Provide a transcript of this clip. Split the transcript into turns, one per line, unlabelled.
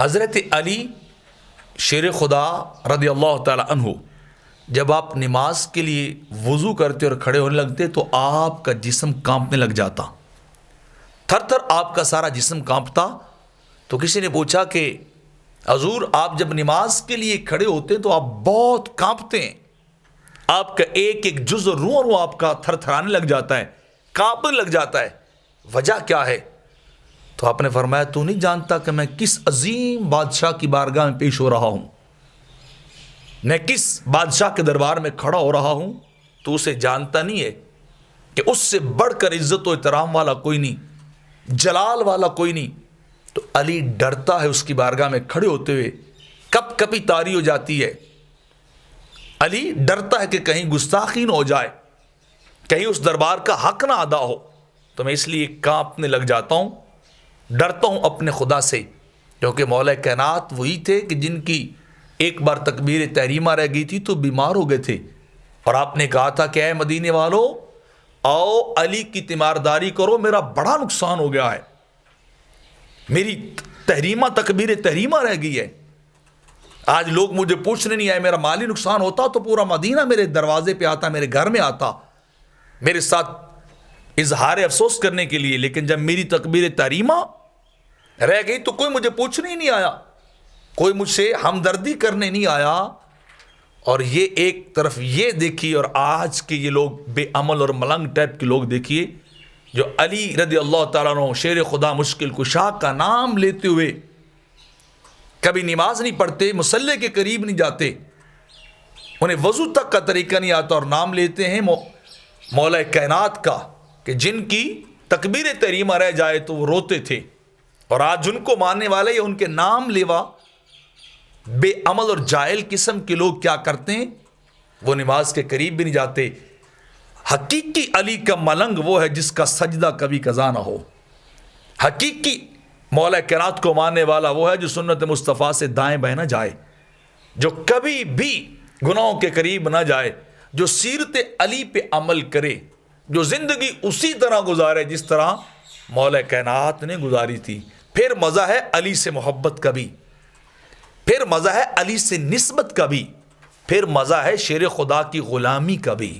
حضرت علی شیر خدا رضی اللہ تعالی عنہ جب آپ نماز کے لیے وضو کرتے اور کھڑے ہونے لگتے تو آپ کا جسم کانپنے لگ جاتا، تھر تھر آپ کا سارا جسم کانپتا۔ تو کسی نے پوچھا کہ حضور آپ جب نماز کے لیے کھڑے ہوتے تو آپ بہت کانپتے ہیں، آپ کا ایک ایک جز رو آپ کا تھر تھرانے لگ جاتا ہے، کانپنے لگ جاتا ہے، وجہ کیا ہے؟ تو آپ نے فرمایا تو نہیں جانتا کہ میں کس عظیم بادشاہ کی بارگاہ میں پیش ہو رہا ہوں، میں کس بادشاہ کے دربار میں کھڑا ہو رہا ہوں؟ تو اسے جانتا نہیں ہے کہ اس سے بڑھ کر عزت و احترام والا کوئی نہیں، جلال والا کوئی نہیں۔ تو علی ڈرتا ہے اس کی بارگاہ میں کھڑے ہوتے ہوئے، کپ کپی طاری ہو جاتی ہے، علی ڈرتا ہے کہ کہیں گستاخی نہ ہو جائے، کہیں اس دربار کا حق نہ ادا ہو، تو میں اس لیے کانپنے لگ جاتا ہوں، ڈرتا ہوں اپنے خدا سے، کیونکہ مولا کائنات وہی تھے کہ جن کی ایک بار تکبیر تحریمہ رہ گئی تھی تو بیمار ہو گئے تھے، اور آپ نے کہا تھا کہ اے مدینے والو آؤ علی کی تیمارداری کرو، میرا بڑا نقصان ہو گیا ہے، میری تحریمہ تکبیر تحریمہ رہ گئی ہے، آج لوگ مجھے پوچھنے نہیں آئے، میرا مالی نقصان ہوتا تو پورا مدینہ میرے دروازے پہ آتا، میرے گھر میں آتا میرے ساتھ اظہار افسوس کرنے کے لیے، لیکن جب میری تکبیر تحریمہ رہ گئی تو کوئی مجھے پوچھنے ہی نہیں آیا، کوئی مجھ سے ہمدردی کرنے نہیں آیا۔ اور یہ ایک طرف یہ دیکھیے، اور آج کے یہ لوگ بے عمل اور ملنگ ٹائپ کے لوگ دیکھیے جو علی رضی اللہ تعالیٰ عنہ شیر خدا مشکل کشا کا نام لیتے ہوئے کبھی نماز نہیں پڑھتے، مصلی کے قریب نہیں جاتے، انہیں وضو تک کا طریقہ نہیں آتا، اور نام لیتے ہیں مولا کائنات کا کہ جن کی تکبیر تحریمہ رہ جائے تو وہ روتے تھے، اور آج جن کو ماننے والے یا ان کے نام لیوا بے عمل اور جاہل قسم کے لوگ کیا کرتے ہیں؟ وہ نماز کے قریب بھی نہیں جاتے۔ حقیقی علی کا ملنگ وہ ہے جس کا سجدہ کبھی قضا نہ ہو، حقیقی مولا کائنات کو ماننے والا وہ ہے جو سنت مصطفیٰ سے دائیں بائیں نہ جائے، جو کبھی بھی گناہوں کے قریب نہ جائے، جو سیرت علی پہ عمل کرے، جو زندگی اسی طرح گزارے جس طرح مولا کائنات نے گزاری تھی۔ پھر مزہ ہے علی سے محبت کا بھی، پھر مزہ ہے علی سے نسبت کا بھی، پھر مزہ ہے شیر خدا کی غلامی کا بھی۔